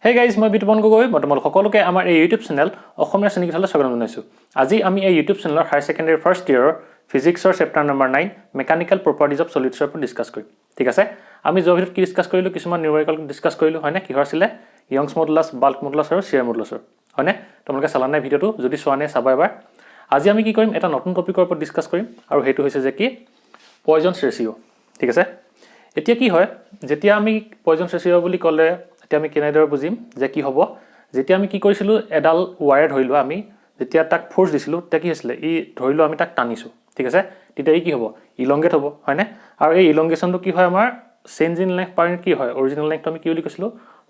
Hey guys, মই বিতুপন গগৈ মই তোমালোক সকলোকে আমাৰ এই ইউটিউব চেনেল অসমীয়া শ্ৰেণী কোঠালৈ স্বাগতম জনাইছো। আজি আমি এই ইউটিউব চেনেলৰ হায়াৰ সেকেন্ডাৰী ফাৰ্ষ্ট ইয়াৰৰ ফিজিক্সৰ chapter number 9 mechanical properties of সলিডছৰ ওপৰত ডিসকাস কৰিম। ঠিক আছে? আমি যোৱা ভিডিঅ'ত কি ডিসকাস কৰিলো কিছুমান নিউমেৰিকেল ডিসকাস কৰিলো হয়নে? কি হৈছিলে ইয়ংছ মডুলাছ, বাল্ক মডুলাছ আৰু শিয়াৰ মডুলাছৰ হয়নে? তোমালোকে চালা নাই ভিডিঅ'টো? যদি চোৱা নাই চাবা এবাৰ। আজি আমি কি কৰিম এটা নতুন টপিকৰ ওপৰত ডিসকাস কৰিম আৰু হেতু হৈছে যে কি পয়জনছ ৰেশিও। ঠিক আছে? এতিয়া কি হয় যেতিয়া আমি পয়জনছ ৰেশিও বুলি ক'লে এতিয়া আমি কেনেদৰে বুজিম যে কি হ'ব যেতিয়া আমি কি কৰিছিলো এডাল ওয়্যাৰ ধৰিলো আমি যেতিয়া তাক ফোৰ্স দিছিলো তেতিয়া কি হৈছিলে ই ধৰিলো আমি তাক টানিছো। ঠিক আছে? তেতিয়া ই কি হ'ব ইলংগেট হ'ব হয়নে? আৰু এই ইলংগেশনটো কি হয় আমাৰ চেঞ্জ ইন লেংথ পাৰ কি হয় অৰিজিনাল লেংথটো আমি কি বুলি কৈছিলো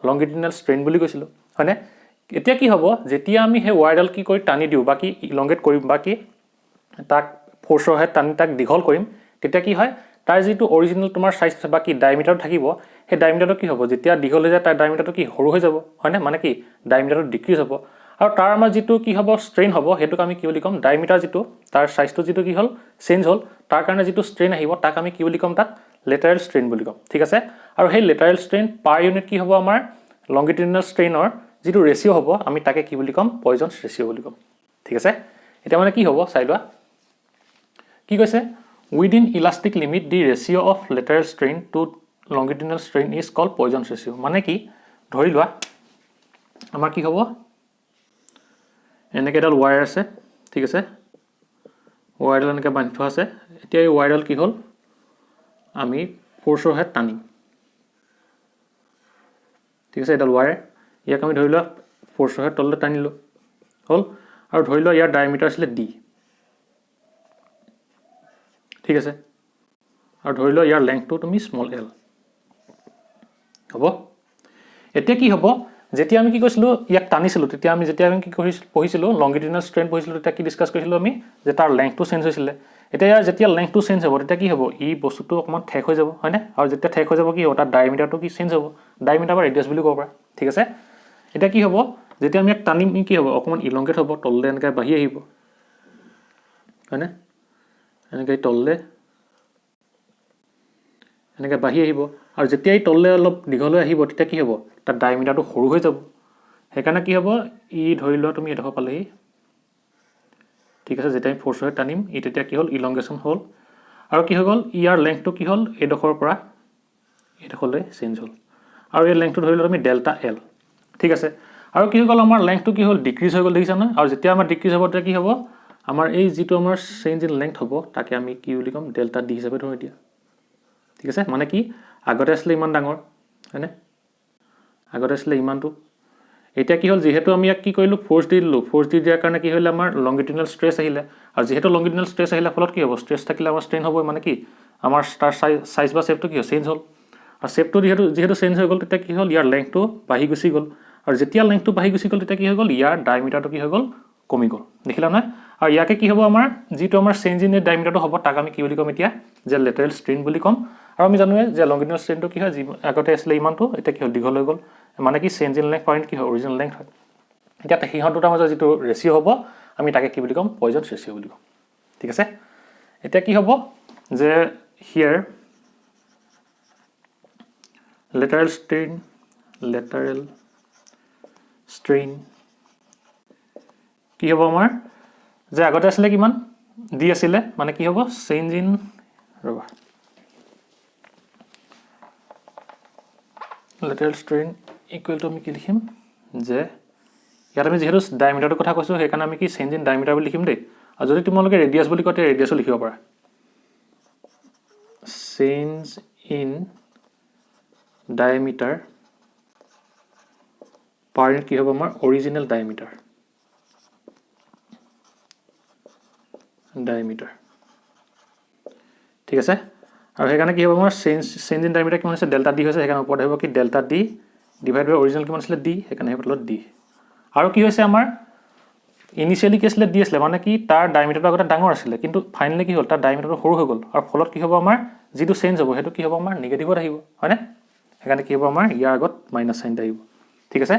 লংগিটিউডিনেল ষ্ট্ৰেইন বুলি কৈছিলো হয়নে? এতিয়া কি হ'ব যেতিয়া আমি সেই ওয়্যাৰডাল কি কৰি টানি দিও বাকি ইলংগেট কৰিম বাকি তাক ফোৰ্সৰ হেড টানি তাক দীঘল কৰিম তেতিয়া কি হয় তাৰ যেটো অৰিজিনাল তোমাৰ সাইজ বাকি ডায়ামিটাৰ থাকিব সেই ডায়ামিটাৰটো কি হ'ব যেতিয়া দীঘল হৈ যায় তাৰ ডায়ামিটাৰটো কি সৰু হৈ যাব হয়নে মানে কি ডায়ামিটাৰটো ডিক্ৰিজ হ'ব আৰু তাৰ আমাৰ যেটো কি হ'ব ষ্ট্ৰেইন হ'ব হেতুক আমি কি বুলি কম ডায়ামিটাৰ যেটো তাৰ সাইজটো যেটো কি হ'ল চেঞ্জ হ'ল তাৰ কাৰণে যেটো ষ্ট্ৰেইন আহিব তাক আমি কি বুলি কম তাক লেটাৰেল ষ্ট্ৰেইন বুলি কম। ঠিক আছে? আৰু সেই লেটাৰেল ষ্ট্ৰেইন পাৰ ইউনিট কি হ'ব আমাৰ লংগিটিউডিনেল ষ্ট্ৰেইনৰ যেটো ৰেশিও হ'ব আমি তাকে কি বুলি কম পয়জনছ ৰেশিও বুলি কম। ঠিক আছে? এটা মানে কি হ'ব চাই লোৱা কি কৈছে within elastic limit the ratio of lateral strain to longitudinal strain is called Poisson's ratio মানে কি ধৰি লোৱা আমাৰ কি হ'ব এনেকে এডাল ওয়্যাৰ আছে ঠিক আছে ওয়্যাৰডাল এনেকে বান্ধি থোৱা আছে এতিয়া এই ওয়্যাৰডাল কি হ'ল আমি ফোৰ্সৰ হেড টানিম ঠিক আছে এডাল ওয়্যাৰ ইয়াক আমি ধৰি লোৱা ফোৰ্সৰ হেড তললৈ টানিলো হ'ল আৰু ধৰি লোৱা ইয়াৰ ডায়ামিটাৰ আছিল d ঠিক আছে আৰু ধৰি লোৱা ইয়াৰ লেংথটো তুমি স্মল l হ'ব এতিয়া কি হ'ব যেতিয়া আমি কি কৈছিলো ইয়াক টানিছিলো তেতিয়া আমি যেতিয়া আমি কি পঢ়িছিলো লংগিটিউডিনেল ষ্ট্ৰেইন পঢ়িছিলো তেতিয়া কি ডিসকাস কৰিছিলো আমি যে তাৰ লেংথটো চেঞ্জ হৈছিল এতিয়া ইয়াৰ যেতিয়া লেংথটো চেঞ্জ হ'ব তেতিয়া কি হ'ব ই বস্তুটো অকমান ঠেক হৈ যাব হয়নে আৰু যেতিয়া ঠেক হৈ যাব কি হ'ব তাৰ ডায়ামিটাৰটো কি চেঞ্জ হ'ব ডায়ামিটাৰ বা ৰেডিয়াস বুলি ক'ব পাৰা ঠিক আছে এতিয়া কি হ'ব যেতিয়া আমি ইয়াক টানিম কি হ'ব অকমান ইলংগেট হ'ব তললে এনেকৈ বাঢ়ি আহিব হয়নে এনেকৈ তললে এনেকৈ বাঢ়ি আহিব আৰু যেতিয়া ই তললে অলপ দীঘল হৈ আহিব তেতিয়া কি হ'ব তাৰ ডায়ামিটাৰটো সৰু হৈ যাব সেইকাৰণে কি হ'ব ই ধৰি লোৱা তুমি এডোখৰ পালেহি ঠিক আছে যেতিয়া আমি ফোৰ্সৰে টানিম ই তেতিয়া কি হ'ল ইলংগেশন হ'ল আৰু কি হৈ গ'ল ইয়াৰ লেংথটো কি হ'ল এডোখৰৰ পৰা এডোখৰলৈ চেঞ্জ হ'ল আৰু এই লেংথটো ধৰি লোৱা আমি ডেল্টা এল ঠিক আছে আৰু কি হৈ গ'ল আমাৰ লেংথটো কি হ'ল ডিক্ৰিজ হৈ গ'ল দেখিছা না আৰু যেতিয়া আমাৰ ডিক্ৰিজ হ'ব তেতিয়া কি হ'ব আমাৰ এই যেটো আমাৰ চেঞ্জ ইন লেংথ হ'ব তাকে আমি কি বুলি কম ডেল্টা ডি হিচাপে ধৰি দিয়া ঠিক আছে মানে কি আগতে আসলে ইমান ডাঙৰ হয়নে আগতে আসলে ইমানটো এতিয়া কি হ'ল যেহেতু আমি ইয়াক কি কৰিলো ফোৰ্স দি দিলো ফোৰ্স দি দিয়াৰ কাৰণে কি হ'ল আমাৰ লংগিটিউডিনেল ষ্ট্ৰেছ আহিলে আৰু যেহেতু লংগিটিউডিনেল ষ্ট্ৰেছ আহিলে ফলত কি হ'ব ষ্ট্ৰেছ থাকিলে আমাৰ ষ্ট্ৰেইন হ'ব মানে কি আমাৰ তাৰ সাইজ বা শেপটো কি হ'ল চেঞ্জ হ'ল আৰু শেপটো যেহেতু চেঞ্জ হৈ গ'ল তেতিয়া কি হ'ল ইয়াৰ লেংথটো বাঢ়ি গুচি গ'ল আৰু যেতিয়া লেংথটো বাঢ়ি গুচি গ'ল তেতিয়া কি হৈ গ'ল ইয়াৰ ডায়ামিটাৰটো কি হৈ গ'ল কমি গ'ল দেখিলা নহয় আৰু ইয়াকে কি হ'ব আমাৰ যেটো আমাৰ চেঞ্জ ইন ডায়ামিটাৰটো হ'ব তাক আমি কি বুলি কম এতিয়া যে লেটাৰেল ষ্ট্ৰেইন বুলি কম আৰু আমি জানোৱে যে লংগিটিউডিনেল ষ্ট্ৰেইনটো কি হয় আগতে আছিল ইমানটো এতিয়া কি হ'ল দীঘল হৈ গ'ল মানে কি চেঞ্জ ইন লেংথ পইণ্ট কি হয় অৰিজিনাল লেংথ হয় এতিয়া হিহঁত দুটাৰ মাজত যেটো ৰেশিও হ'ব আমি তাকে কি বুলি কম পয়জনছ ৰেশিও বুলি কম ঠিক আছে এতিয়া কি হ'ব যে হিয়াৰ লেটাৰেল ষ্ট্ৰেইন কি হ'ব আমাৰ যে আগতে আছিলে কিমান দি আছিলে মানে কি হ'ব চেঞ্জ ইন ৰবা লেটাৰেল ষ্ট্ৰেইন ইকুৱেল টু আমি কি লিখিম যে ইয়াত আমি যেহেতু ডায়ামিটাৰটোৰ কথা কৈছো সেইকাৰণে আমি কি চেঞ্জ ইন ডায়ামিটাৰ বুলি লিখিম দেই আৰু যদি তোমালোকে ৰেডিয়াছ বুলি কয় ৰেডিয়াছও লিখিব পাৰা চেঞ্জ ইন ডায়ামিটাৰ পাৰ ইউনিট কি হ'ব আমাৰ অৰিজিনেল ডায়ামিটাৰ ঠিক আছে আৰু সেইকাৰণে কি হ'ব আমাৰ চেঞ্জ ইন ডায়ামিটাৰ কিমান আছে ডেল্টা ডি হৈছে সেইকাৰণে ওপৰত আহিব কি ডেল্টা ডি ডিভাইড বাই অৰিজিনেল কিমান আছিল ডি সেইকাৰণে আহিব তলত ডি আৰু কি হৈছে আমাৰ ইনিশিয়ালি কি আছিল ডি আছিল মানে কি তাৰ ডায়ামিটাৰটো আগতে ডাঙৰ আছিল কিন্তু ফাইনালি কি হ'ল তাৰ ডায়ামিটাৰটো সৰু হৈ গ'ল আৰু ফলত কি হ'ব আমাৰ যেটো চেঞ্জ হ'ব হেতু কি হ'ব আমাৰ নিগেটিভত আহিব হয়নে সেইকাৰণে কি হ'ব আমাৰ ইয়াৰ আগত মাইনাস সাইন আহিব ঠিক আছে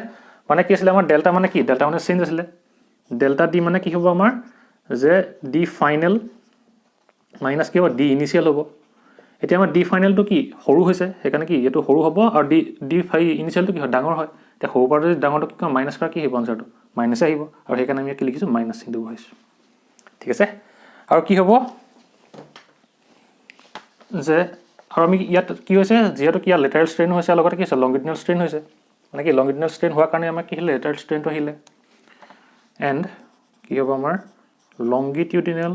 মানে কি আছিল আমাৰ ডেল্টা মানে কি ডেল্টা মানে চেঞ্জ আছিল ডেল্টা ডি মানে কি হ'ব আমাৰ যে ডি ফাইনেল মাইনাস কি হ'ব ডি ইনিশিয়াল হ'ব এতিয়া আমাৰ ডি ফাইনেলটো কি সৰু হৈছে সেইকাৰণে কি এইটো সৰু হ'ব আৰু ডি ইনিচিয়েলটো কি হয় ডাঙৰ হয় এতিয়া সৰু পৰা যদি ডাঙৰটো কি কম মাইনাছ কৰা কি হ'ব আনচাৰটো মাইনাছে আহিব আৰু সেইকাৰণে আমি কি লিখিছোঁ মাইনাছ চিনটো বহাইছোঁ ঠিক আছে আৰু কি হ'ব যে আৰু আমি ইয়াত কি হৈছে যিহেতু কি লেটাৰেল ষ্ট্ৰেইন হৈছে লগতে কি হৈছে লংগিটিউডিনেল ষ্ট্ৰেইন হৈছে মানে কি লংগিটিউডিনেল ষ্ট্ৰেইন হোৱাৰ কাৰণে আমাৰ কি আহিলে লেটাৰেল ষ্ট্ৰেইনটো আহিলে এণ্ড কি হ'ব আমাৰ লংগিটিউডিনেল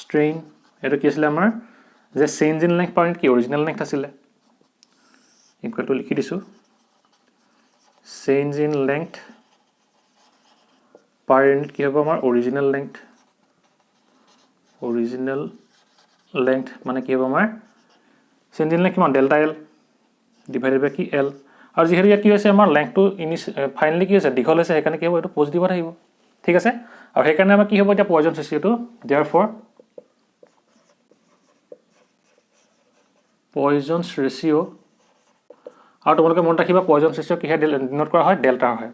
ষ্ট্ৰেইন এইটো কি আছিলে আমাৰ যে change in length per unit কি অৰিজিনেল লেংথ আছিলে ইকুৱেলটো লিখি দিছোঁ change in length per unit কি হ'ব আমাৰ অৰিজিনেল লেংথ মানে কি হ'ব আমাৰ চেঞ্জ ইন লেংথ কিমান ডেল্টা এল ডিভাইডেড বাই কি এল আৰু যিহেতু ইয়াত কি হৈছে আমাৰ লেংথটো ফাইনেলি কি হৈছে দীঘল হৈছে সেইকাৰণে কি হ'ব এইটো পজিটিভত আহিব ঠিক আছে আৰু সেইকাৰণে আমাৰ কি হ'ব এতিয়া পয়জন ৰেচিঅ'টো দেয়াৰফৰ পয়জনছ ৰেচিঅ' আৰু তোমালোকে মনত ৰাখিবা পয়জনছ ৰেচিঅ' কিহে ডিনোট কৰা হয় ডেল্টাৰ হয়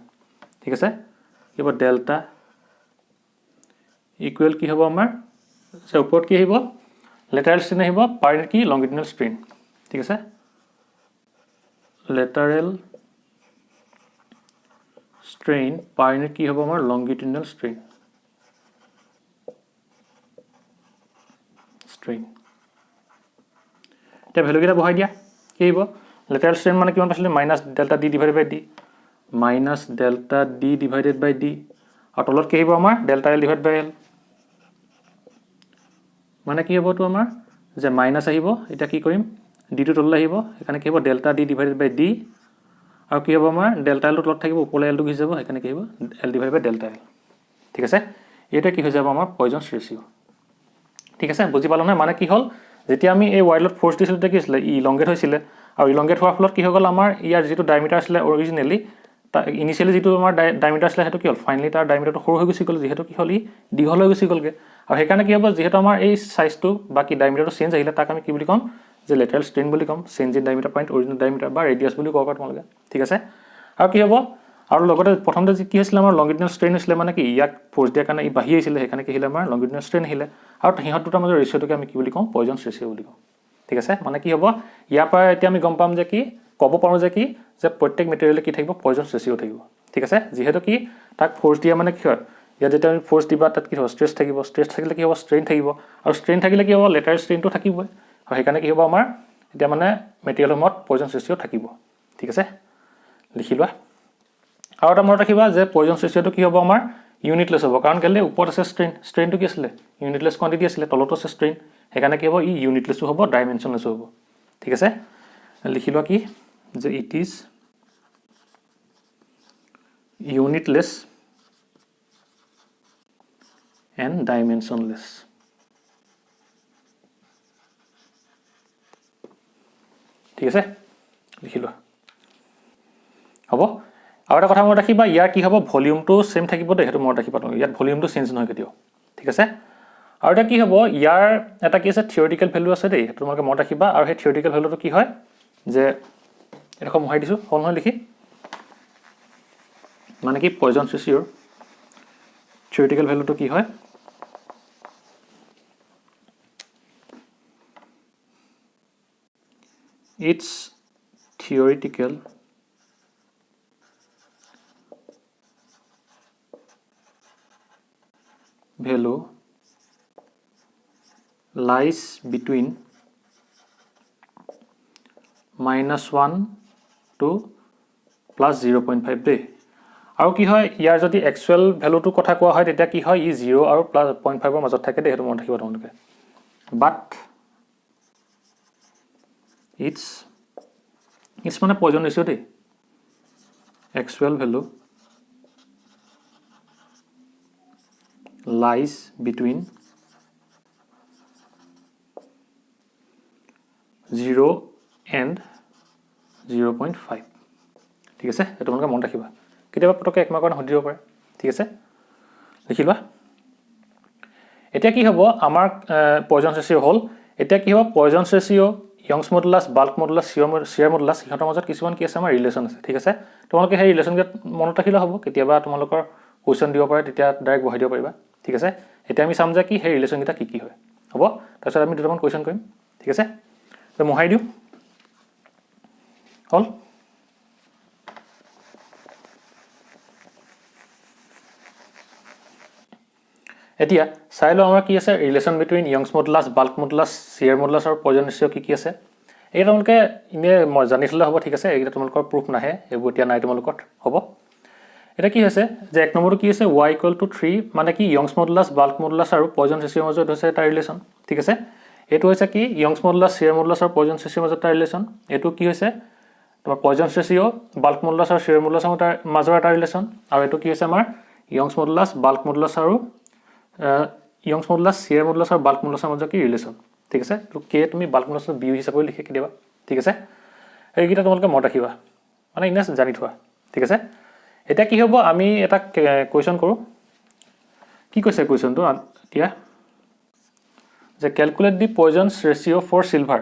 ঠিক আছে কি হ'ব ডেল্টা ইকুৱেল কি হ'ব আমাৰ ওপৰত কি আহিব লেটাৰেল ষ্ট্ৰেইন আহিব পাৰ ইউনিট কি লংগিটিউডিনেল ষ্ট্ৰেইন ঠিক আছে লেটাৰেল ষ্ট্ৰেইন পাৰ ইউনিট কি হ'ব আমাৰ লংগিটিউডিনেল ষ্ট্ৰেইন এতিয়া ভেলুকেইটা বহাই দিয়া কি আহিব লেটাৰেল ষ্ট্ৰেইন মানে কিমান পাইছিলে minus delta D divided by D আৰু তলত কি আহিব আমাৰ delta L divide by L মানে কি হ'বতো আমাৰ যে মাইনাছ আহিব এতিয়া কি কৰিম ডিটো তললৈ আহিব সেইকাৰণে কি হ'ব delta D divided by D আৰু কি হ'ব আমাৰ ডেল্টা এলটো তলত থাকিব ওপৰলৈ এলটো গুচি যাব সেইকাৰণে কি হ'ব এল ডিভাইড বাই ডেল্টা এল ঠিক আছে এইটোৱে কি হৈ যাব আমাৰ পয়জনছ ৰেচিঅ' ঠিক আছে বুজি পালোঁ নহয় মানে কি হ'ল যেতিয়া আমি এই ৱাইলত ফ'ৰ্চ দিছিলোঁ তেতিয়া কি হৈছিলে ইলংগেট হৈছিলে আৰু ইলংগেট হোৱাৰ ফলত কি হৈ গ'ল আমাৰ ইয়াৰ যিটো ডায়মিটাৰ আছিলে অৰিজিনেলি ইনিচিয়েলি যিটো আমাৰ ডায়মিটাৰ আছিলে সেইটো কি হ'ল ফাইনেলি তাৰ ডায়মিটাৰটো সৰু হৈ গুচি গ'ল যিহেতু কি হ'ল দীঘল হৈ গুচি গ'লগৈ আৰু সেইকাৰণে কি হ'ব যিহেতু আমাৰ এই চাইজটো বা কি ডায়মিটাৰটো চেঞ্জ আহিলে তাক আমি কি বুলি ক'ম যে লেটাৰেল ষ্ট্ৰেইন বুলি ক'ম change in diameter point original diameter বা ৰেডিয়াছ বুলি ক'ব পাৰা তোমালোকে ঠিক আছে আৰু কি হ'ব আৰু লগতে প্ৰথমতে কি হৈছিলে আমাৰ লংগিটিউডিনেল ষ্ট্ৰেইন হৈছিলে মানে কি ইয়াক ফ'ৰ্চ দিয়াৰ কাৰণে বাঢ়ি আহিছিলে সেইকাৰণে কি আহিলে আমাৰ লংগিটিউডিনেল ষ্ট্ৰেইন আহিলে আৰু সিহঁত দুটাৰ মাজৰ ৰেচিঅ'টোকে আমি কি বুলি কওঁ পয়জনছ ৰেচিঅ' বুলি কওঁ ঠিক আছে মানে কি হ'ব ইয়াৰ পৰা এতিয়া আমি গম পাম যে কি ক'ব পাৰোঁ যে কি যে প্ৰত্যেক মেটেৰিয়েলে কি থাকিব পয়জনছ ৰেচিঅ' থাকিব ঠিক আছে যিহেতু কি তাক ফ'ৰ্চ দিয়া মানে কি হয় ইয়াত যেতিয়া আমি ফ'ৰ্চ দিবা তাত কি হ'ব ষ্ট্ৰেছ থাকিব ষ্ট্ৰেছ থাকিলে কি হ'ব ষ্ট্ৰেইন থাকিব আৰু ষ্ট্ৰেইন থাকিলে কি হ'ব লেটাৰেল ষ্ট্ৰেইনটো থাকিবই আৰু সেইকাৰণে কি হ'ব আমাৰ এতিয়া মানে মেটেৰিয়েলসমূহত পয়জনছ ৰেচিঅ' থাকিব ঠিক আছে লিখি লোৱা আৰু এটা মনত ৰাখিবা যে পয়জনছ ৰেচিঅ'টো কি হ'ব আমাৰ ইউনিটলেছ হ'ব কাৰণ কেলৈ ওপৰত আছে ষ্ট্ৰেইনটো কি আছিলে ইউনিটলেছ কোৱাণ্টিটি আছিলে তলতো আছে ষ্ট্ৰেইন সেইকাৰণে কি হ'ব ইউনিটলেছো হ'ব ডাইমেনশ্যনলেছো হ'ব ঠিক আছে লিখি লোৱা কি যে ইট ইজ ইউনিটলেছ এণ্ড ডাইমেনশ্যনলেছ ঠিক আছে লিখি লোৱা হ'ব আৰু এটা কথা মনত ৰাখিবা ইয়াৰ কি হ'ব ভলিউমটো ছেম থাকিব দেই সেইটো মনত ৰাখিবা তোমালোকে ইয়াত ভলিউমটো চেঞ্জ নহয় কেতিয়াও ঠিক আছে আৰু এটা কি হ'ব ইয়াৰ এটা কি আছে থিয়ৰিটিকেল ভেলু আছে দেই সেইটো তোমালোকে মনত ৰাখিবা আৰু সেই থিয়ৰিটিকেল ভেলুটো কি হয় যে এডোখৰ মোহাৰি দিছোঁ হ'ল নহয় লিখি মানে কি পয়জনছ ৰেচিঅ'ৰ থিয়ৰিটিকেল ভেলুটো কি হয় its theoretical value lies between -1 to +0.5 দেই আৰু কি হয় ইয়াৰ যদি একচুৱেল ভেলুটোৰ কথা কোৱা হয় তেতিয়া কি হয় 0 আৰু +0.5ৰ মাজত থাকে দেই সেইটো মনত ৰাখিব তোমালোকে বাট ইটছ মানে পয়জন ৰেচিঅ' দেই actual value lies between 0 and 0.5 ঠিক আছে সেইটো তোমালোকে মনত ৰাখিবা কেতিয়াবা পটককৈ এক মাৰ্কৰ সুধিব পাৰে ঠিক আছে লিখি লোৱা এতিয়া কি হ'ব আমাৰ পয়জনছ ৰেচিঅ' হ'ল এতিয়া কি হ'ব Poisson's ratio' Young's modulus bulk modulus shear modulus সিহঁতৰ মাজত কিছুমান কি আছে আমাৰ ৰিলেশ্যন আছে ঠিক আছে তোমালোকে সেই ৰিলেশ্যনকেইটা মনত ৰাখিলে হ'ব কেতিয়াবা তোমালোকৰ কুৱেশ্যন দিব পাৰে তেতিয়া ডাইৰেক্ট বহাই দিব পাৰিবা ঠিক আছে এতিয়া আমি চাম যে কি সেই ৰিলেশ্যনকেইটা কি কি হয় হ'ব তাৰপিছত আমি দুটামান কুৱেশ্যন কৰিম ঠিক আছে তো মোহাৰি দিওঁ হ'ল এতিয়া চাই লওঁ আমাৰ কি আছে relation between Young's modulus bulk modulus shear modulus আৰু পয়জন ৰেচিঅ' কি আছে এই তোমালোকে ইনে জানি থ'লে হ'ব ঠিক আছে এইকেইটা তোমালোকৰ প্ৰুফ নাহে এইবোৰ এতিয়া নাই তোমালোকৰ হ'ব এটা কি হৈছে যে এক নম্বৰটো কি আছে y = 3 মানে কি ইয়ংছ মডুলাছ বাল্ক মডুলাছ আৰু পয়জন ৰেচিঅ'ৰ মাজত হৈছে এটা ৰিলেশ্যন ঠিক আছে এইটো হৈছে কি ইয়ংছ মডুলাছ শ্বিয়াৰ মডুলাছ আৰু পয়জন ৰেচিঅ'ৰ মাজত এটা ৰিলেশ্যন এইটো কি হৈছে তোমাৰ পয়জন ৰেচিঅ' বাল্ক মডুলাছ আৰু শ্বিয়াৰ মডুলাছৰ মাজৰ এটা ৰিলেশ্যন আৰু এইটো কি হৈছে আমাৰ ইয়ংছ মডুলাছ বাল্ক মডুলাছ আৰু ইয়ংছ মডুলাছ শ্বিয়াৰ মডুলাছ আৰু বাল্ক মডুলাছৰ মাজত কি ৰিলেশ্যন ঠিক আছে তো কে তুমি বাল্ক মডুলাছৰ বিউ হিচাপে লিখি দিবা ঠিক আছে এইকেইটা তোমালোকে মনত ৰাখিবা মানে ইনে জানি থোৱা ঠিক আছে এতিয়া কি হ'ব আমি এটা কুৱেশ্যন কৰোঁ কি কৈছে কুৱেশ্যনটো এতিয়া যে calculate the Poisson's ratio' for silver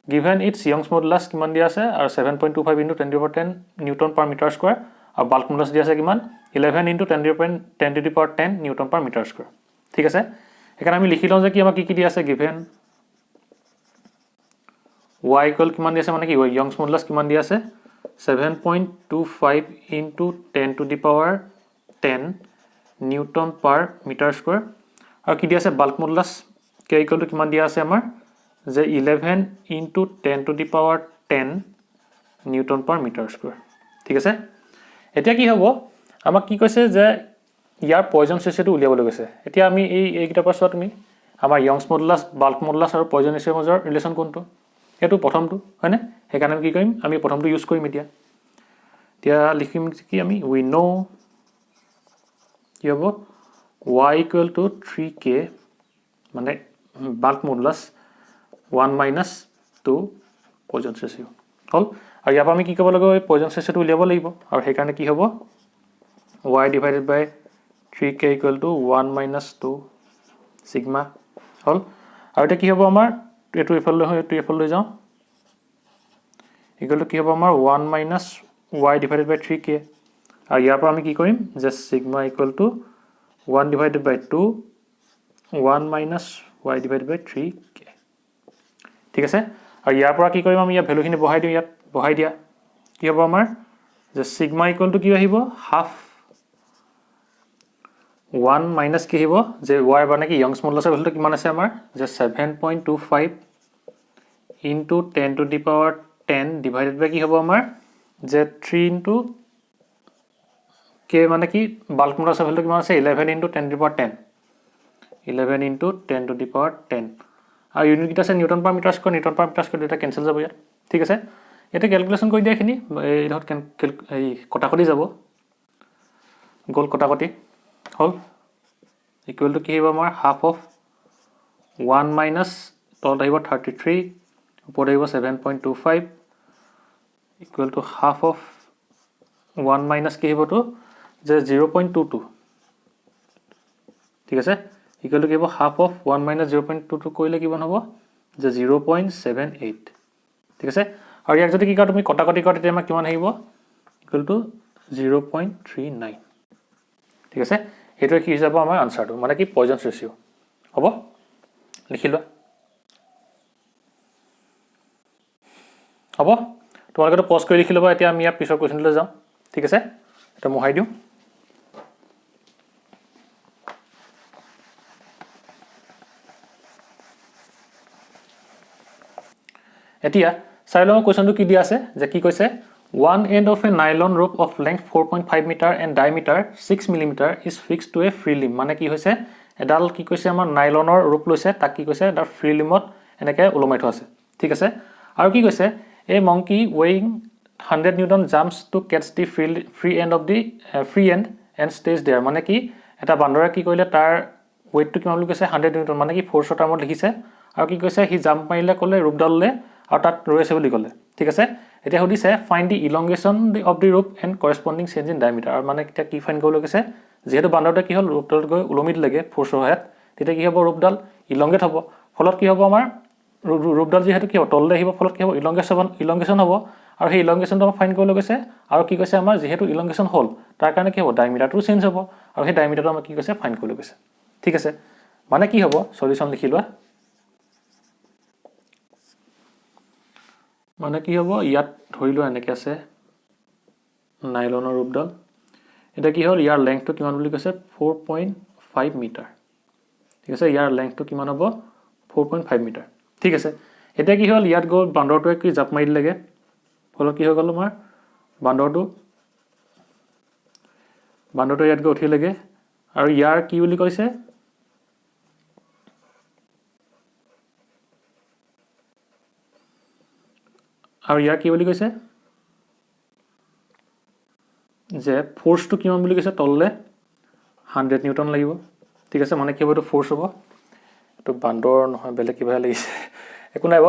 given its Young's modulus কিমান দিয়া আছে আৰু 7.25 × 10^10 নিউটন পাৰ মিটাৰ স্কয়াৰ আৰু বাল্ক মডুলাছ দিয়া আছে কিমান 11 × 10^10 নিউটন পাৰ মিটাৰ স্কয়াৰ ঠিক আছে এখানে আমি লিখি লওঁ যে কি আমাক কি দিয়া আছে গিভেন y = কিমান দিয়া আছে মানে কি ইয়ংছ মডুলাছ কিমান দিয়া আছে 7.25 × 10^10 নিউটন পাৰ মিটাৰ স্কয়াৰ আৰু কি দিয়া আছে বাল্ক মডুলাছ k = কিমান দিয়া আছে আমাৰ যে 11 × 10^10 নিউটন পাৰ মিটাৰ স্কয়াৰ ঠিক আছে এতিয়া কি হ'ব আমাক কি কৈছে যে ইয়াৰ পয়জন ৰেচিঅ'টো উলিয়াবলৈ গৈছে এতিয়া আমি এইকেইটা পৰা চোৱা তুমি আমাৰ ইয়ংছ মডুলাছ বাল্ক মডুলাছ আৰু পয়জন ৰেচিঅ'ৰ মাজৰ ৰিলেশ্যন কোনটো এটো প্ৰথমটো হয়নে সেইকাৰণে কি কৰিম আমি প্ৰথমটো ইউজ কৰিম এতিয়া লিখিম কি আমি উই নো কি হ'ব y = 3k মানে বাল্ক মডুলাছ 1 - 2 পয়জন ৰেচিঅ' হ'ল আৰু ইয়াৰ পৰা আমি কি কৰিব লাগিব পয়জন ৰেচিঅ'টো উলিয়াব লাগিব আৰু সেইকাৰণে কি হ'ব y / 3k = 1 - 2 সিগমা হ'ল আৰু এটা কি হ'ব আমাৰ এটো ইফালে হয় এটো ইফালে লৈ যাওঁ ইকুৱেল টু কি হ'ব আমাৰ 1 - y / 3k আৰু ইয়াৰ পৰা আমি কি কৰিম যে সিগমা = 1 / 2 1 - y / 3k ঠিক আছে আৰু ইয়াৰ পৰা কি কৰিম আমি ইয়াৰ ভ্যালুখিনি বহাই দিওঁ ইয়াত বহাই দিয়া কি হ'ব আমাৰ যে সিগমা = কি আহিব হাফ 1 - কি আহিব যে y মানে কি ইয়ংছ মডুলাছৰ ভ্যালুটো কিমান আছে আমাৰ যে 7.25 × 10^10 ডিভাইডেড বাই কি হ'ব আমাৰ যে 3 × k মানে কি বাল্ক মডুলাছৰ ভ্যালুটো কিমান আছে 11 × 10^10 11 × 10^10 আৰু ইউনিট কিটা আছে নিউটন পাৰ মিটাৰ স্কয়াৰ এটা কেনসেল যাব ইয়াত ঠিক আছে এটা ক্যালকুলেশন কৰি দিয়া খিনি এই ধৰ এই কটাকটি যাব গোল কটাকটি হল ইকুৱেল টু কি হ'ব আমাৰ হাফ অফ 1 - তলত আহিব 33 ওপৰত আহিব 7.25 ইকুৱেল টু হাফ অফ 1 - কি হ'বটো যে 0.22 ঠিক আছে ইকুৱেল টু কি হ'ব হাফ অফ 1 - 0.22 কৰিলে কিমান হ'ব যে 0.78 ঠিক আছে আৰু ইয়াক যদি কি কৰা তুমি কটাকটি কৰা তেতিয়া আমাৰ কিমান আহিব ইকুৱেল টু 0.39 ঠিক আছে এইটো কি হিচাপে আমাৰ আনসাৰটো মানে কি পয়জন ৰেচিঅ হ'ব লিখি লোৱা হ'ব তোমালোকে পজ কৰি লিখি ল'বা এতিয়া আমি ইয়াৰ পিছৰ কোৱেশ্যনলৈ যাম ঠিক আছে এটা মোহাই দিওঁ এতিয়া চাই লওঁ কোৱেশ্যনটো কি দিয়া আছে যে কি কৈছে one end of a nylon rope of length 4.5 meter and diameter 6 millimeter is fixed to a free limb মানে কি হৈছে এডাল কি কৈছে আমাৰ নাইলনৰ ৰূপ লৈছে তাক কি কৈছে তাৰ ফ্ৰী লিমত এনেকৈ ওলমাই থোৱা আছে ঠিক আছে আৰু কি কৈছে a monkey weighing 100 newton jumps to catch the free end of the free end and stays there মানে কি এটা বান্দৰে কি কৰিলে তাৰ ওয়েটটো কিমান বুলি কৈছে 100 নিউটন মানে কি ফোৰ্সৰ টাৰ্মত লিখিছে আৰু কি কৈছে হি জাম্প মাৰিলে ক'লে ৰূপডাললে আৰু তাত ৰৈছে বুলি ক'লে ঠিক আছে এতিয়া সুধিছে find the elongation of the ৰূপ এন্ড কৰেসপন্ডিং চেঞ্জ ইন ডায়ামিটাৰ আৰু মানে কিটা কি ফাইন্ড কৰিব কৈছে যেহেতু বান্দৰটা কি হল ৰূপডাল গৈ উলমিত লাগে ফোৰ্সৰ হেত তেতিয়া কি হ'ব ৰূপডাল ইলংগেট হ'ব ফলত কি হ'ব আমাৰ ৰূপডাল যেহেতু কি হ'ব তললে আহিব ফলত কি হ'ব ইলংগেশন হ'ব আৰু সেই ইলংগেশনটো আমাৰ ফাইন্ড কৰিব কৈছে আৰু কি কৈছে আমাৰ যেহেতু ইলংগেশন হল তাৰ কাৰণে কি হ'ব ডায়ামিটাৰটো চেঞ্জ হ'ব আৰু সেই ডায়ামিটাৰটো আমাৰ কি কৈছে ফাইন্ড কৰিব কৈছে ঠিক আছে মানে কি হ'ব সলিউশন লিখি লোৱা মানে কি হ'ব ইয়াত ধৰি লোৱা এনেকৈ আছে নাইলনৰ ৰূপডাল এটা কি হ'ল ইয়াৰ লেংথটো কিমান বুলি কৈছে 4.5 মিটাৰ ঠিক আছে ইয়াৰ লেংথটো কিমান হ'ব 4.5 মিটাৰ ঠিক আছে এটা কি হ'ল ইয়াত গ'ল বান্দৰটোৱে কি জাপ মাৰি দিলেগে ফলত কি হৈ গ'ল আমাৰ বান্দৰটো ইয়াত গৈ উঠিলেগে আৰু ইয়াৰ কি বুলি কৈছে আৰু ইয়াৰ কি বুলি কৈছে যে ফোর্সটো কিমান বুলি কৈছে তললে 100 নিউটন লাগিব ঠিক আছে মানে কি হ'ব এটা ফোর্স হ'ব তো বান্দৰ নহয় বেলেগ কিবা লাগিছে একো নাই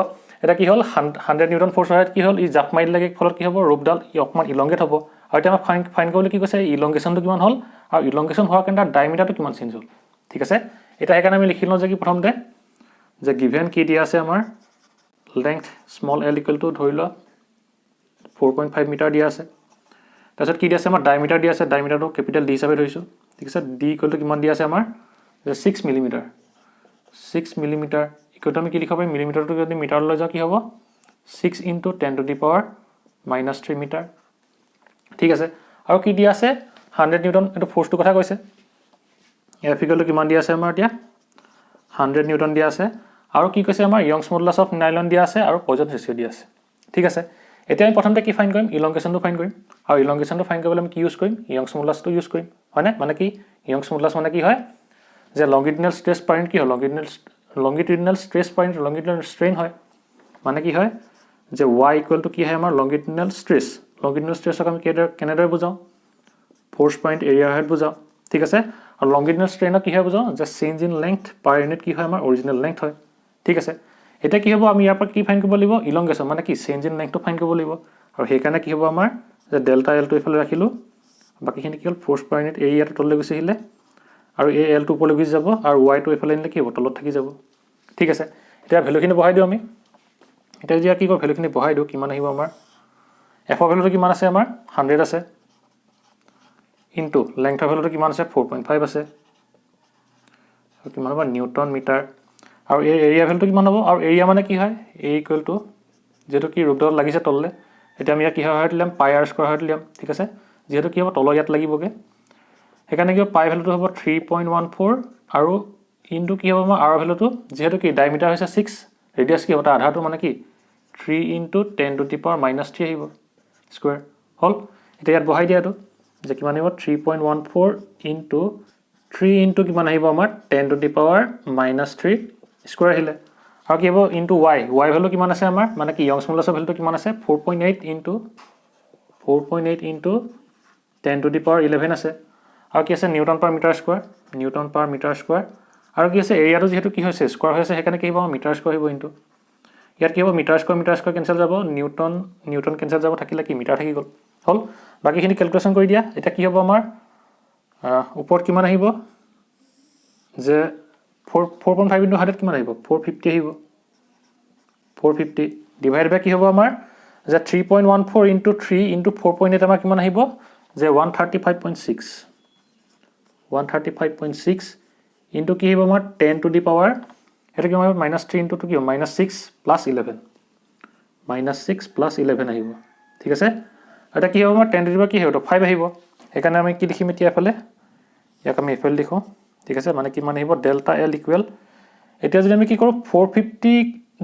এটা কি হ'ল 100 নিউটন ফোর্স হয় কি হ'ল ই জাপ মাৰি লাগে ফলত কি হ'ব ৰূপডাল ই অকমান ইলংগেট হ'ব আৰু এটা ফাইন কৰিবলৈ কি কৈছে ইলংগেশনটো কিমান হ'ল আৰু ইলংগেশন হোৱাৰ কাৰণে ডায়ামিটাৰটো কিমান চেঞ্জ হ'ল ঠিক আছে এটা সেইকাৰণে আমি লিখি লওঁ যে কি প্ৰথমতে যে গিভেন কি দিয়া আছে আমাৰ length small l equal to ধৰি লোৱা 4.5 মিটাৰ দিয়া আছে তাৰপিছত কি দিয়া আছে আমাৰ ডায়ামিটাৰ দিয়া আছে ডায়ামিটাৰটো কেপিটেল D হিচাপে ধৰিছো ঠিক আছে D ইকুৱেল টু কিমান দিয়া আছে আমাৰ যে 6 মিলিমিটাৰ ইকুৱেল টু আমি কি লিখিব পাৰিম মিলিমিটাৰটো যদি মিটাৰলৈ যাওঁ কি হ'ব 6 * 10 টু দি পাৱাৰ -3 মিটাৰ ঠিক আছে আৰু কি দিয়া আছে 100 নিউটন এটো ফোৰ্সটো কথা কৈছে F ইকুৱেল টু কিমান দিয়া আছে আমাৰ এতিয়া 100 নিউটন দিয়া আছে আৰু কি কৈছে আমাৰ ইয়ংছ মডুলাছ অফ নাইলন দিয়া আছে আৰু পয়জন ৰেচিঅ' দিয়া আছে ঠিক আছে এতিয়া আমি প্ৰথমতে কি ফাইন কৰিম ইলংগেশনটো ফাইন কৰিম আৰু ইলংগেশনটো ফাইন কৰিবলৈ আমি কি ইউজ কৰিম ইয়ংছ মডুলাছটো ইউজ কৰিম হয়নে মানে কি ইয়ংছ মডুলাছ মানে কি হয় যে লংগিটিউডিনেল স্ট্ৰেছ পইণ্ট কি হয় লংগিটিউডিনেল স্ট্ৰেছ পইণ্ট লংগিটিউডিনেল ষ্ট্ৰেইন হয় মানে কি হয় যে y ইকুৱেল টু কি হয় আমাৰ লংগিটিউডিনেল ষ্ট্ৰেছক আমি কেনেদৰে বুজাওঁ ফোৰ্স পইণ্ট এৰিয়া হেড বুজাওঁ ঠিক আছে আৰু লংগিটিউডিনেল ষ্ট্ৰেইনক কি হয় বুজাওঁ যে change in length per unit কি হয় আমাৰ অৰিজিনেল লেংথ হয় ঠিক আছে এটা কি হ'ব আমি ইয়াৰ পৰা কি ফাইন কৰিব লাগিব ইলংগেশন মানে কি চেঞ্জ ইন লেংথটো ফাইন কৰিব লাগিব আৰু সেইকাৰণে কি হ'ব আমাৰ যে ডেল্টা এল টো ইফালে ৰাখিলো বাকিখিনি কি হ'ল ফোৰ্স পাৰ ইউনিট এৰিয়াটো তললৈ গুচি আহিলে আৰু এই এল টো ওপৰলৈ গুচি যাব আৰু y টো ইফালে নিলে কি হ'ব তলত থাকি যাব ঠিক আছে এতিয়া ভ্যালুখিনি বহাই দিও আমি এতিয়া যে কি কৰো ভ্যালুখিনি বহাই দিও কিমান আহিব আমাৰ f ৰ ভ্যালুটো কিমান আছে আমাৰ 100 আছে ইনটু লেংথৰ ভ্যালুটো কিমান আছে 4.5 আছে আৰু কিমান হ'ব নিউটন মিটাৰ আৰু এই এৰিয়া ভ্যালুটো কিমান হ'ব আৰু এৰিয়া মানে কি হয় a ইকুৱেল টু যেটো কি ৰূপডাল লাগিছে তললে এটা আমি কি হয় দিলাম পাই r স্কয়াৰ হয় দিলাম ঠিক আছে যেটো কি হ'ব তল ইয়াত লাগিবগে সেইকাৰণে কি পাই ভ্যালুটো হ'ব 3.14 আৰু ইনটু কি হ'ব আমাৰ r ভ্যালুটো যেটো কি ডায়ামিটাৰ হৈছে 6 ৰেডিয়াস কি হ'ব আধাটো মানে কি 3 * 10 টু দি পাৱাৰ -3 আহিব স্কয়াৰ হল এটা ইয়াত বহাই দিয়াটো যে কিমান আহিব 3.14 ইনটু 3 ইনটু কিমান আহিব আমাৰ 10 টু দি পাৱাৰ -3 স্কয়াৰ আহিলে আৰু কি হ'ব ইনটু y ভ্যালু কিমান আছে আমাৰ মানে কি ইয়ংছ মডুলাছৰ ভ্যালুটো কিমান আছে 4.8 ইনটু 10 টু দি পাৱাৰ 11 আছে আৰু কি আছে নিউটন পাৰ মিটাৰ স্কয়াৰ আৰু কি আছে এৰিয়াটো যেহেতু কি হৈছে স্কয়াৰ হৈছে সেইকাৰণে কি হ'ব মিটাৰ স্কয়াৰ হ'ব ইনটু ইয়াত কি হ'ব মিটাৰ স্কয়াৰ কেনসেল যাব নিউটন কেনসেল যাব থাকিলে কি মিটাৰ থাকি গ'ল হল বাকিখিনি ক্যালকুলেশন কৰি দিয়া এটা কি হ'ব আমাৰ ওপৰত কিমান আহিব যে 4.5 ইনটু 100 কিমান আহিব 450 আহিব 450 ডিভাইড বাই কি হ'ব আমাৰ যে 3.14 ইনটু 3 ইনটু 4.8 আমাৰ কিমান আহিব যে 135.6 ইনটু কি আহিব আমাৰ 10 টু দি পাৱাৰ এটা কি হ'ব -3 ইনটু কি হ'ব -6 প্লাস 11 আহিব ঠিক আছে এটা কি হ'ব আমাৰ 10 টু দি পাৱাৰ কি হ'ব 5 আহিব সেইকাৰণে আমি কি লিখিম এতিয়া এফালে ইয়াক আমি এফালে লিখো ঠিক আছে মানে কিমান আহিব ডেল্টা এল ইকুৱেল এতিয়া যদি আমি কি কৰো 450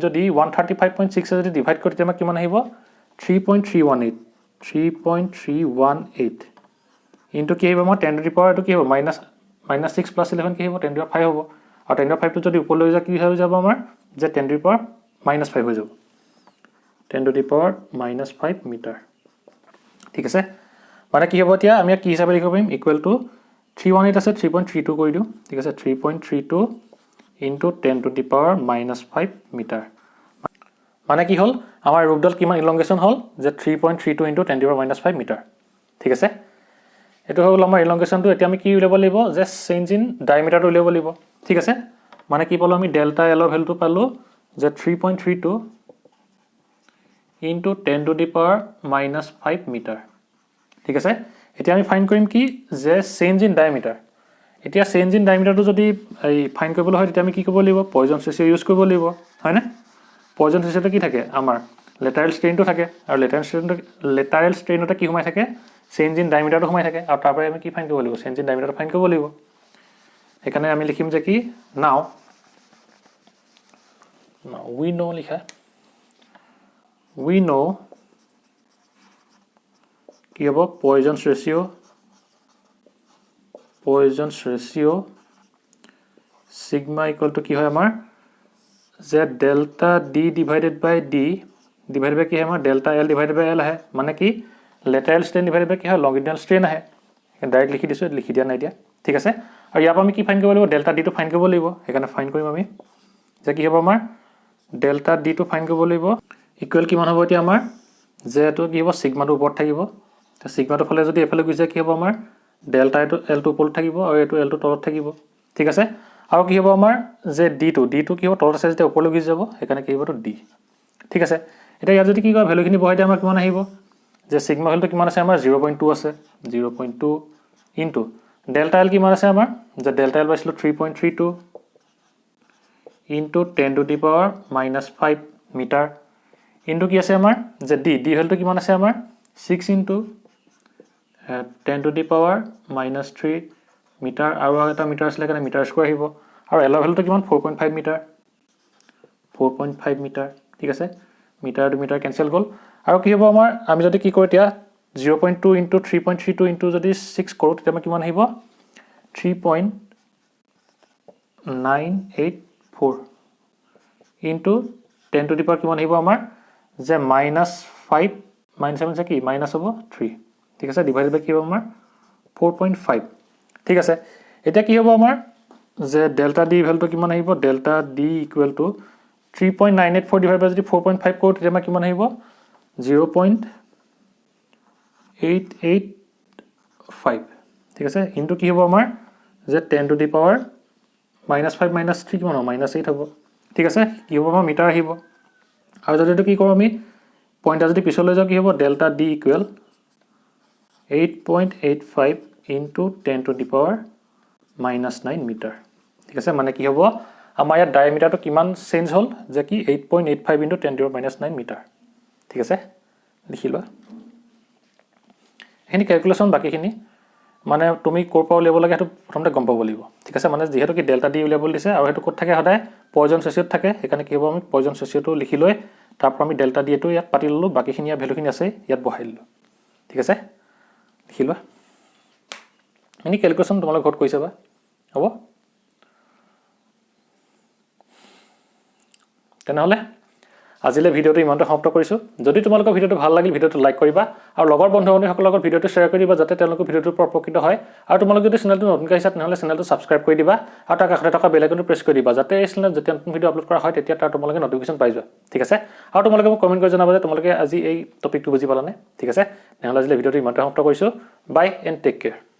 যদি 135.6 যদি ডিভাইড কৰো তেতিয়া কিমান আহিব 3.318 ইনটু কি আহিব আমাৰ 10 টু দি পাৱাৰ এটো কি হ'ব -6 প্লাস 11 কি হ'ব 10 টু দি পাৱাৰ 5 হ'ব আৰু 10 টু দি পাৱাৰ 5 টো যদি ওপৰলৈ যায় কি হৈ যাব আমাৰ যে 10 টু দি পাৱাৰ -5 হৈ যাব 10 টু দি পাৱাৰ -5 মিটাৰ ঠিক আছে মানে কি হ'ব এতিয়া আমি কি হিচাপে লিখিব পাৰিম ইকুৱেল টু 318 আছে 3.32 কৰি দিও ঠিক আছে 3.32 into 10 to the power -5 metre মানে কি হ'ল আমাৰ ৰূপডাল কিমান ইলংগেশন হ'ল যে 3.32 into 10 to the power -5 metre ঠিক আছে এটো হ'ল আমাৰ ইলংগেশনটো এতিয়া আমি কি উলিয়াব লাগিব যে চেঞ্জ ইন ডায়ামিটাৰটো উলিয়াব লাগিব ঠিক আছে মানে কি পালো আমি ডেল্টা এল ৰ ভ্যালুটো পালো যে 3.32 into 10 to the power -5 metre ঠিক আছে এতিয়া আমি ফাইন্ড কৰিম কি যে চেঞ্জ ইন ডায়ামিটাৰ এতিয়া চেঞ্জ ইন ডায়ামিটাৰটো যদি এই ফাইন কৰিবলৈ হয় তেতিয়া আমি কি কৰিব লাগিব পয়জনছ ৰেচিঅ' ইউজ কৰিব লাগিব হয়নে পয়জনছ ৰেচিঅ'টো কি থাকে আমাৰ লেটাৰেল ষ্ট্ৰেইনটো থাকে আৰু লেটাৰেল ষ্ট্ৰেইনতে কি সোমাই থাকে চেঞ্জ ইন ডায়ামিটাৰটো সোমাই থাকে আৰু তাৰ পৰা আমি কি ফাইন কৰিব লাগিব চেঞ্জ ইন ডায়ামিটাৰটো ফাইন কৰিব লাগিব সেইকাৰণে আমি লিখিম যে কি নাও we know লিখা we know কি হ'ব Poisson's ratio' sigma equal to কি হয় আমাৰ যে delta D divided by D divided by কি হয় আমাৰ delta L divided by L আহে মানে কি লেটাৰেল ষ্ট্ৰেইন ডিভাইডেড বাই কি হয় লংগিডিনাল ষ্ট্ৰেইন আহে ডাইৰেক্ট লিখি দিছোঁ লিখি দিয়া নাই এতিয়া ঠিক আছে আৰু ইয়াৰ পৰা আমি কি ফাইন কৰিব লাগিব ডেল্টা ডিটো ফাইন কৰিব লাগিব সেইকাৰণে ফাইন কৰিম আমি যে কি হ'ব আমাৰ ডেল্টা ডিটো ফাইন কৰিব লাগিব ইকুৱেল কিমান হ'ব এতিয়া আমাৰ যে এইটো কি হ'ব সিগমাটো ওপৰত থাকিব সিগমাটো ফালে যদি এফালে গুচি যায় কি হ'ব আমাৰ ডেল্টা এলটো ওপৰত থাকিব আৰু এইটো এলটো তলত থাকিব ঠিক আছে আৰু কি হ'ব আমাৰ যে ডিটো কি হ'ব তলত আছে যেতিয়া ওপৰলৈ গুচি যাব সেইকাৰণে কি হ'বতো ডি ঠিক আছে এতিয়া ইয়াত যদি কি কয় ভেলুখিনি বহাই দিয়ে আমাৰ কিমান আহিব যে সিগমা ভেলুটো কিমান আছে আমাৰ 0.2 আছে 0.2 ইনটু ডেল্টা এল কিমান আছে আমাৰ যে ডেল্টা এল পাইছিলোঁ 3.32 into 10 to the power -5 metre into কি আছে আমাৰ যে ডি ভেলুটো কিমান আছে আমাৰ 6 into 10 to the power -3 metre আৰু এটা মিটাৰ আছিলে কাৰণে মিটাৰ স্কোৱাৰ আহিব আৰু এলৰ ভেলুটো কিমান 4.5 মিটাৰ ঠিক আছে মিটাৰ টু মিটাৰ কেনচেল গ'ল আৰু কি হ'ব আমাৰ আমি যদি কি কৰোঁ এতিয়া 0.2 ইনটু 3.32 ইনটু যদি 6 কৰোঁ তেতিয়া আমাৰ কিমান আহিব 3.984 ইনটু 10 টু দি পাৱাৰ কিমান আহিব আমাৰ যে -5 -7 কি মাইনাছ হ'ব 3 ঠিক আছে ডিভাইডেড বাই কি হ'ব আমাৰ 4.5 ঠিক আছে এতিয়া কি হ'ব আমাৰ যে ডেল্টা ডি ভেলুটো কিমান আহিব delta D equal to 3.984 divide by যদি 4.5 কৰোঁ তেতিয়া আমাৰ কিমান আহিব 0.885 ঠিক আছে ইনটু কি হ'ব আমাৰ যে 10 টু দি পাৱাৰ -5 -3 কিমান হ'ব -8 হ'ব ঠিক আছে কি হ'ব আমাৰ মিটাৰ আহিব আৰু যদি এইটো কি কৰোঁ আমি পইণ্টটা যদি পিছলৈ যাওঁ কি হ'ব delta D equal 8.85 into 10 to the power -9 metre ঠিক আছে মানে কি হ'ব আমাৰ ইয়াত ডায়ামিটাৰটো কিমান চেঞ্জ হ'ল যে কি 8.85 into 10 to the power -9 metre ঠিক আছে লিখি লোৱা এইখিনি কেলকুলেশ্যন বাকীখিনি মানে তুমি ক'ৰ পৰা উলিয়াব লাগে সেইটো প্ৰথমতে গম পাব লাগিব ঠিক আছে মানে যিহেতু কি ডেল্টা ডি উলিয়াবলৈ দিছে আৰু সেইটো ক'ত থাকে সদায় পয়জনছ ৰেচিঅ'ত থাকে সেইকাৰণে কি হ'ব আমি পয়জনছ ৰেচিঅ'টো লিখি লৈ তাৰ পৰা আমি ডেল্টা ডি টো ইয়াত পাতি ল'লোঁ বাকীখিনি ইয়াত ভেলুখিনি আছে ইয়াত বহাই দিলোঁ ঠিক আছে লিখি লোৱা এনে কেলকুলেশ্যন তোমালোকে ঘৰত কৰি চাবা হ'ব তেনেহ'লে আজিলৈ ভিডিঅ'টো ইমানতে সমাপ্ত কৰিছোঁ যদি তোমালোকৰ ভিডিঅ'টো ভাল লাগিল ভিডিঅ'টো লাইক কৰিবা আৰু লগৰ বন্ধু বান্ধৱীসকলৰ লগত ভিডিঅ'টো শ্বেয়াৰ কৰি দিবা যাতে তেওঁলোকৰ ভিডিঅ'টোৰ পৰা উপকৃত হয় আৰু তোমালোকে যদি চেনেলটো নতুনকৈ আহিছা তেনেহ'লে চেনেলটো ছাবস্ক্ৰাইব কৰি দিবা আৰু তাৰ কাষতে থকা বেল আইকনটো প্ৰেছ কৰি দিবা যাতে এই চেনেলত যেতিয়া নতুন ভিডিঅ' আপলোড কৰা হয় তেতিয়া তাৰ তোমালোকে নটিফিকেশ্যন পাই যোৱা ঠিক আছে আৰু তোমালোকে মোক কমেণ্ট কৰি জনাবা যে তোমালোকে আজি এই টপিকটো বুজি পালানে ঠিক আছে তেনেহ'লে আজিলৈ ভিডিঅ'টো ইমানতে সমাপ্ত কৰিছোঁ বাই এণ্ড টেক কেয়াৰ